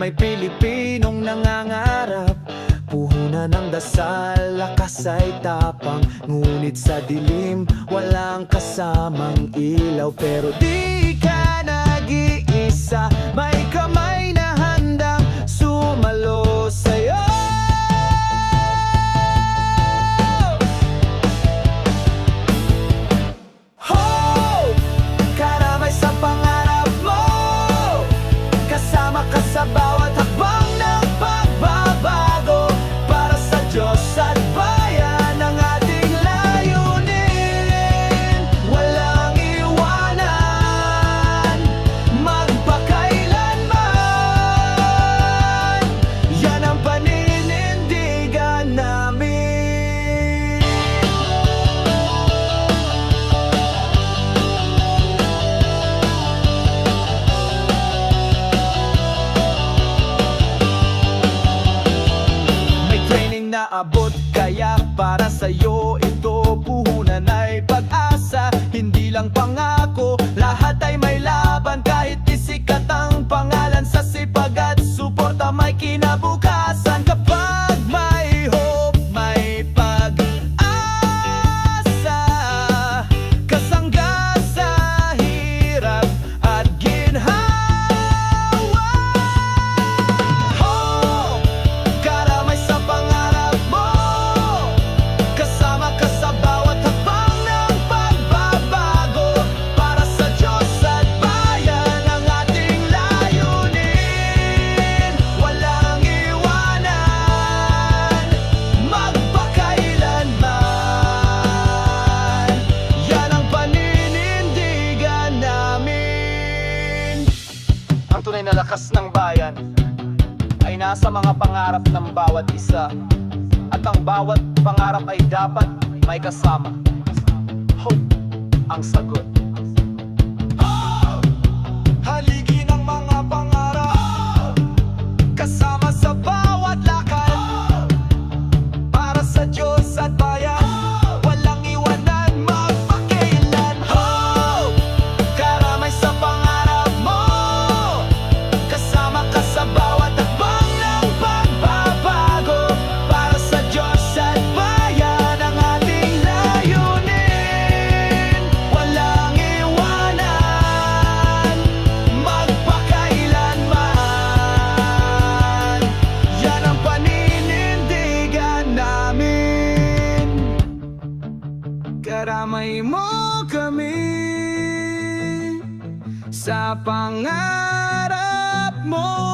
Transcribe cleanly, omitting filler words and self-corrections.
May Pilipinong nangangarap, puhunan ng dasal, lakas ay tapang. Ngunit sa dilim, walang kasamang ilaw. Pero di ka nag-iisa, may kamay na handang sumalo sa'yo. Ho! Karamay sa pangarap mo, kasama ka sa bawat hakbang ng pagbabago. Para sa Diyos at bayan ang ating layunin, walang iwanan, magpakailanman. Yan ang paninindigan namin. May training na abot, kaya para sa'yo ito. Puhunan ay pag-asa, hindi lang pangako. Lahat ay may laban, kahit isikat ang pangalan. Sa sipag at suporta may kinabukasan. Kapag may hope, may pag-asa, kasangga sa hirap at ginhawa. Ho! Karamay sa pangarap mo, kasama ka sa bawat hakbang ng pagbabago. Para sa Diyos at bayan ang ating layunin, walang iwanan, magpakailanman. Yan ang paninindigan namin. Ang tunay na lakas ng bayan ay nasa mga pangarap ng bawat isa. At ang bawat pangarap ay dapat may kasama. Hope ang sagot. Haligi ng mga pangarap, kasama sa bawat lakad. Para sa Diyos at bayan, walang iwanan, magpakailan. Hope! Karamay sa pangarap mo, kasama ka sa bawat hakbang ng pagbabago. Para sa Diyos at bayan ang ating layunin, walang iwanan, magpakailanman. Yan ang paninindigan namin. Karamay mo kami sa pangarap mo.